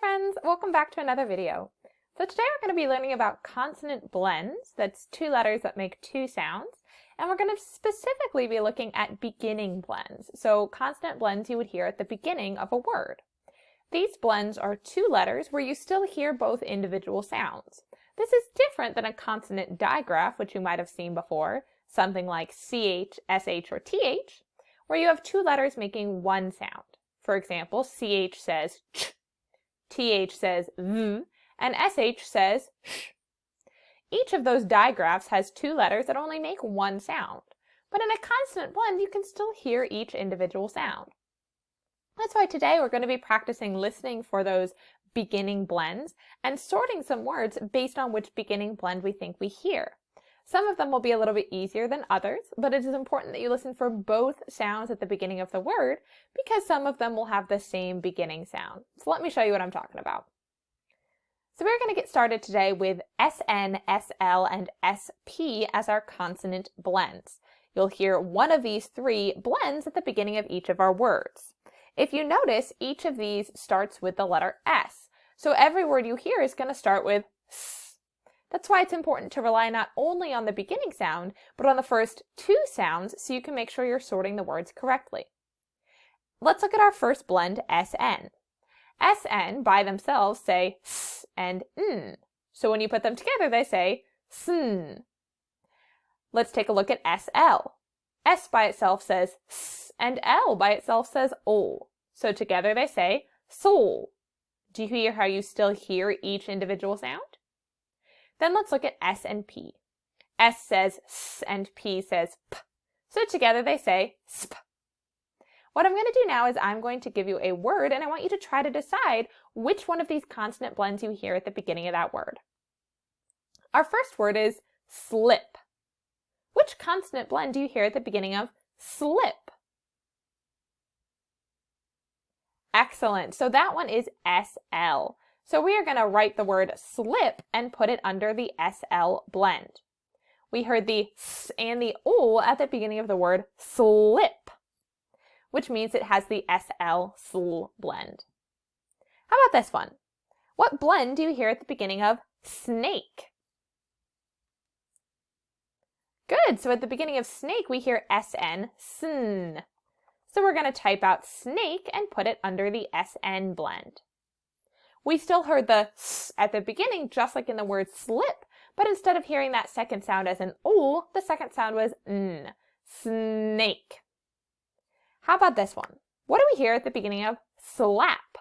friends, welcome back to another video. So today we're going to be learning about consonant blends. That's two letters that make two sounds. And we're going to specifically be looking at beginning blends. So consonant blends you would hear at the beginning of a word. These blends are two letters where you still hear both individual sounds. This is different than a consonant digraph, which you might have seen before, something like CH, SH, or TH, where you have two letters making one sound. For example, CH says ch, TH says v, and SH says sh. Each of those digraphs has two letters that only make one sound. But in a consonant blend, you can still hear each individual sound. That's why today we're going to be practicing listening for those beginning blends and sorting some words based on which beginning blend we think we hear. Some of them will be a little bit easier than others, but it is important that you listen for both sounds at the beginning of the word because some of them will have the same beginning sound. So let me show you what I'm talking about. So we're going to get started today with SN, SL, and SP as our consonant blends. You'll hear one of these three blends at the beginning of each of our words. If you notice, each of these starts with the letter S. So every word you hear is going to start with S. That's why it's important to rely not only on the beginning sound, but on the first two sounds so you can make sure you're sorting the words correctly. Let's look at our first blend, SN. SN by themselves say S and N. So when you put them together, they say SN. Let's take a look at SL. S by itself says S and L by itself says O. So together they say SOL. Do you hear how you still hear each individual sound? Then let's look at S and P. S says S and P says P. So together they say SP. What I'm going to do now is I'm going to give you a word and I want you to try to decide which one of these consonant blends you hear at the beginning of that word. Our first word is slip. Which consonant blend do you hear at the beginning of slip? Excellent. So that one is SL. So we are going to write the word slip and put it under the SL blend. We heard the S and the O at the beginning of the word slip, which means it has the SL blend. How about this one? What blend do you hear at the beginning of snake? Good. So at the beginning of snake, we hear SN, SN. So we're going to type out snake and put it under the SN blend. We still heard the S at the beginning, just like in the word slip, but instead of hearing that second sound as an O, the second sound was N, snake. How about this one? What do we hear at the beginning of slap?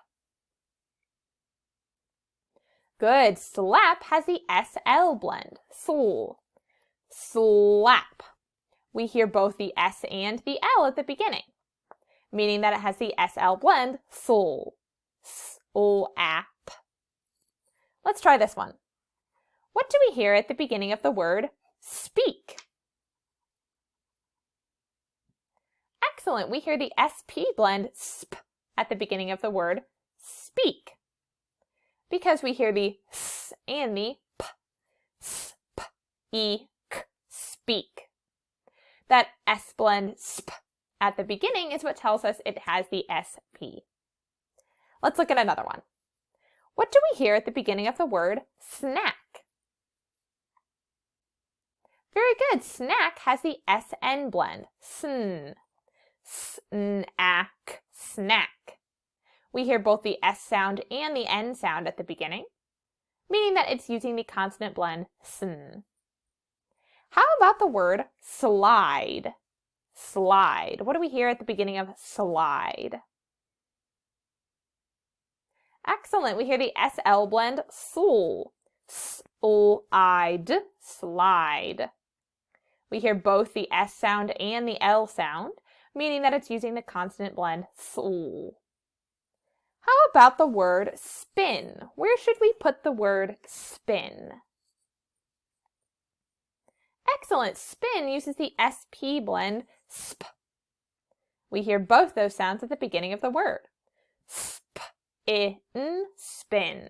Good, slap has the SL blend, sol, slap. We hear both the S and the L at the beginning, meaning that it has the SL blend, sol, S-O-A-P. Let's try this one. What do we hear at the beginning of the word speak? Excellent. We hear the SP blend sp at the beginning of the word speak because we hear the S and the P, sp, E, K, speak. That S blend sp at the beginning is what tells us it has the SP. Let's look at another one. What do we hear at the beginning of the word snack? Very good. Snack has the SN blend, sn, snack, snack. We hear both the S sound and the N sound at the beginning, meaning that it's using the consonant blend, sn. How about the word slide? Slide. What do we hear at the beginning of slide? Excellent. We hear the SL blend, sol, S-O-I-D, slide. We hear both the S sound and the L sound, meaning that it's using the consonant blend, sol. How about the word spin? Where should we put the word spin? Excellent. Spin uses the SP blend, sp. We hear both those sounds at the beginning of the word. In, spin.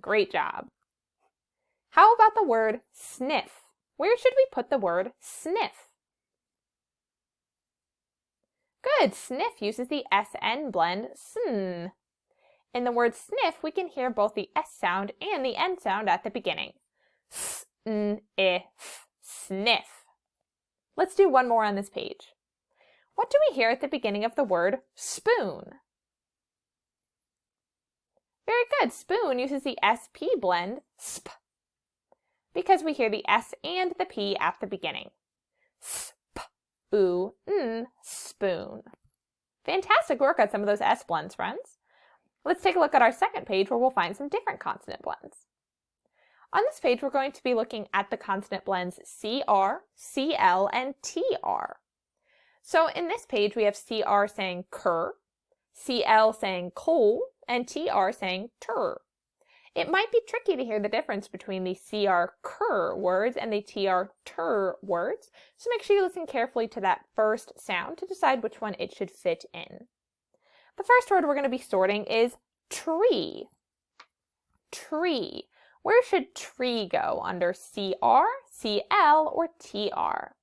Great job. How about the word sniff? Where should we put the word sniff? Good. Sniff uses the SN blend, sn. In the word sniff, we can hear both the S sound and the N sound at the beginning. S-N-I-F, sniff. Let's do one more on this page. What do we hear at the beginning of the word spoon? Very good. Spoon uses the SP blend, sp, because we hear the S and the P at the beginning. Sp-oo-n, spoon. Fantastic work on some of those S blends, friends. Let's take a look at our second page where we'll find some different consonant blends. On this page, we're going to be looking at the consonant blends CR, CL, and TR. So in this page, we have CR saying cur, CL saying coal, and TR saying tur. It might be tricky to hear the difference between the CR cur words and the TR tur words, so make sure you listen carefully to that first sound to decide which one it should fit in. The first word we're going to be sorting is tree. Tree. Where should tree go? Under CR, CL, or TR?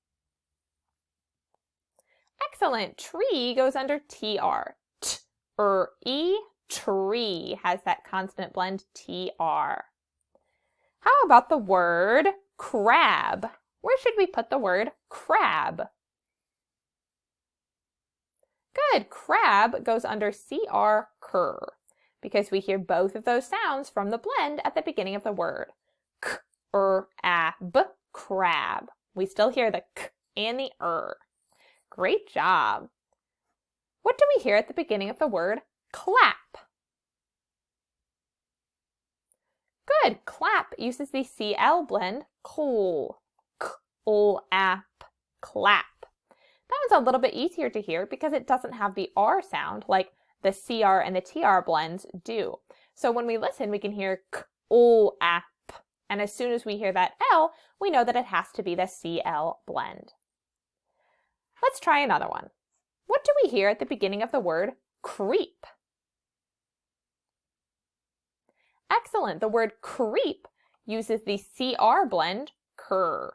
Excellent. Tree goes under TR. T-R-E, tree has that consonant blend TR. How about the word crab? Where should we put the word crab? Good. Crab goes under CR, cur, because we hear both of those sounds from the blend at the beginning of the word. K-r-a-b, crab. We still hear the k and the Great job. What do we hear at the beginning of the word clap? Good. Clap uses the CL blend, coal. K-l-ap, clap. That one's a little bit easier to hear because it doesn't have the R sound like the CR and the TR blends do. So when we listen, we can hear k-l-ap. And as soon as we hear that L, we know that it has to be the CL blend. Let's try another one. What do we hear at the beginning of the word creep? Excellent. The word creep uses the CR blend, cur.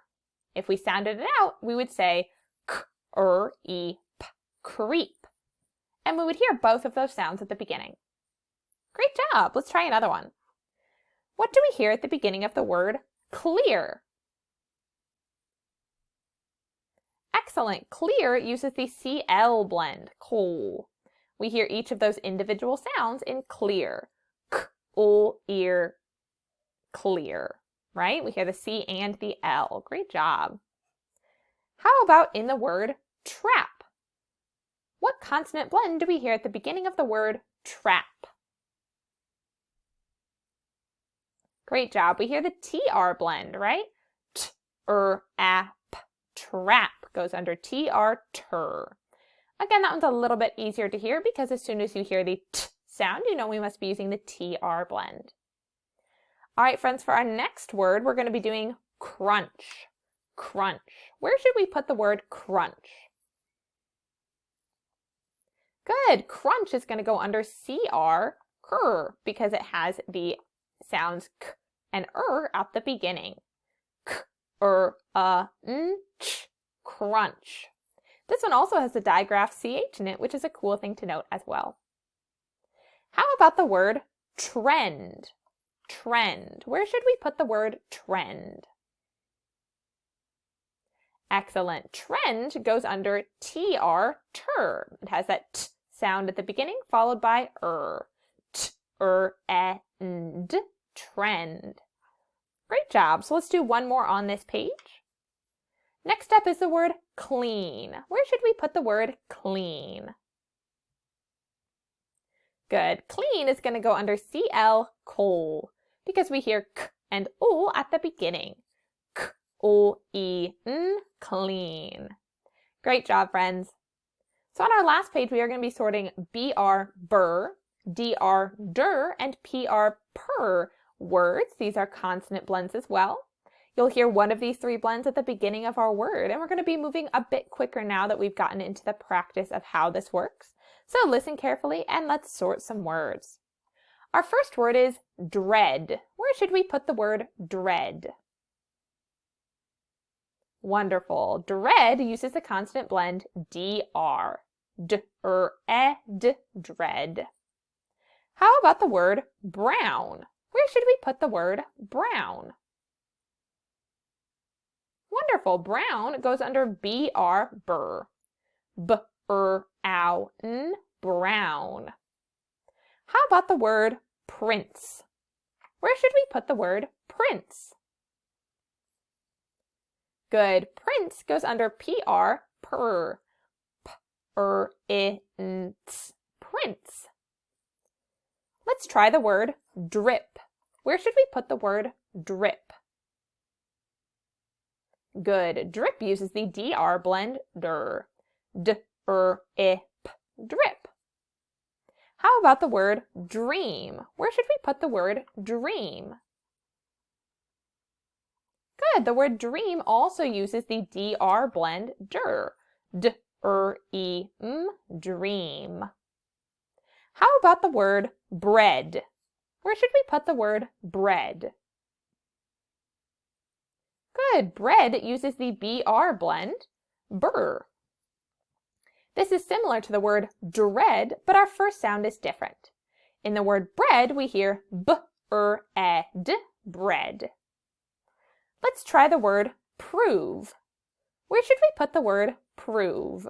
If we sounded it out, we would say k-r-e-p, creep. And we would hear both of those sounds at the beginning. Great job. Let's try another one. What do we hear at the beginning of the word clear? Excellent. Clear uses the CL blend, coal. We hear each of those individual sounds in clear. K-l-ear, clear, right? We hear the C and the L. Great job. How about in the word trap? What consonant blend do we hear at the beginning of the word trap? Great job. We hear the TR blend, right? T-r-ap, trap goes under TR, tur. Again, that one's a little bit easier to hear because as soon as you hear the T sound, you know we must be using the TR blend. All right, friends, for our next word, we're going to be doing crunch. Crunch. Where should we put the word crunch? Good. Crunch is going to go under CR, cur, because it has the sounds k and at the beginning. K-r-n-ch, crunch. This one also has the digraph CH in it, which is a cool thing to note as well. How about the word trend? Trend. Where should we put the word trend? Excellent. Trend goes under TR, tur. It has that T sound at the beginning followed by T-r-e-n-d, trend. Great job. So let's do one more on this page. Next up is the word clean. Where should we put the word clean? Good. Clean is going to go under CL, coal, because we hear k and o at the beginning. K-o-e-n, clean. Great job, friends. So on our last page, we are going to be sorting BR, bur, DR, dur, and PR, per words. These are consonant blends as well. You'll hear one of these three blends at the beginning of our word, and we're going to be moving a bit quicker now that we've gotten into the practice of how this works. So listen carefully and let's sort some words. Our first word is dread. Where should we put the word dread? Wonderful. Dread uses the consonant blend DR. D-r-e-d, dread. How about the word brown? Where should we put the word brown? Wonderful. Brown goes under B-R, burr. B-R-ow-n, brown. How about the word prince? Where should we put the word prince? Good. Prince goes under P-R, purr. P-R-I-N-C, prince. Let's try the word drip. Where should we put the word drip? Good. Drip uses the DR blend, der. D-R-I-P, drip. How about the word dream? Where should we put the word dream? Good. The word dream also uses the DR blend, der. D-R-E-M, dream. How about the word bread? Where should we put the word bread? Good. Bread uses the BR blend, burr. This is similar to the word dread, but our first sound is different. In the word bread, we hear b-r-e-d, bread. Let's try the word prove. Where should we put the word prove?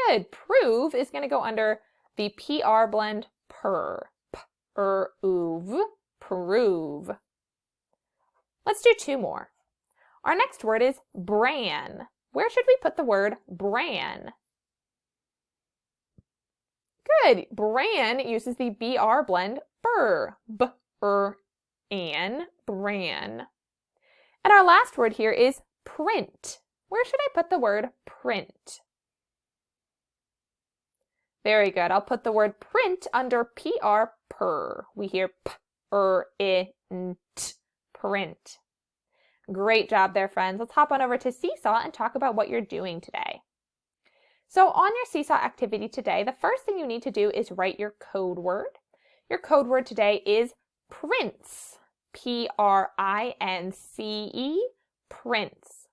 Good. Prove is going to go under the PR blend, per. P-r-oove, prove. Let's do two more. Our next word is bran. Where should we put the word bran? Good. Bran uses the BR blend, burr. B-r-an, bran. And our last word here is print. Where should I put the word print? Very good. I'll put the word print under PR, per. We hear p-r-i-n-t, print. Great job there, friends. Let's hop on over to Seesaw and talk about what you're doing today. So on your Seesaw activity today, the first thing you need to do is write your code word. Your code word today is prince. P-R-I-N-C-E, prince.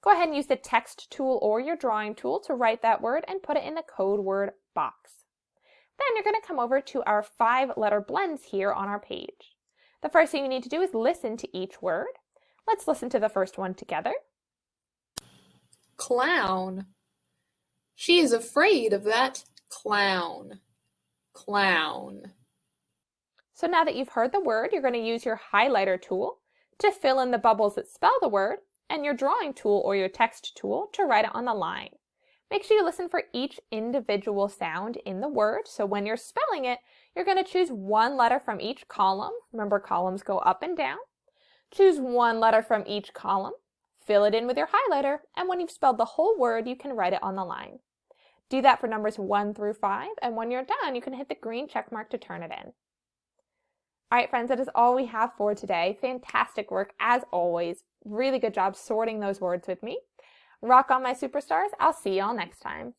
Go ahead and use the text tool or your drawing tool to write that word and put it in the code word box. Then you're going to come over to our 5-letter blends here on our page. The first thing you need to do is listen to each word. Let's listen to the first one together. Clown. She is afraid of that clown. Clown. So now that you've heard the word, you're going to use your highlighter tool to fill in the bubbles that spell the word, and your drawing tool or your text tool to write it on the line. Make sure you listen for each individual sound in the word, so when you're spelling it, you're going to choose one letter from each column. Remember, columns go up and down. Choose one letter from each column, fill it in with your highlighter, and when you've spelled the whole word, you can write it on the line. Do that for numbers 1 through 5, and when you're done, you can hit the green check mark to turn it in. All right, friends, that is all we have for today. Fantastic work, as always. Really good job sorting those words with me. Rock on, my superstars. I'll see y'all next time.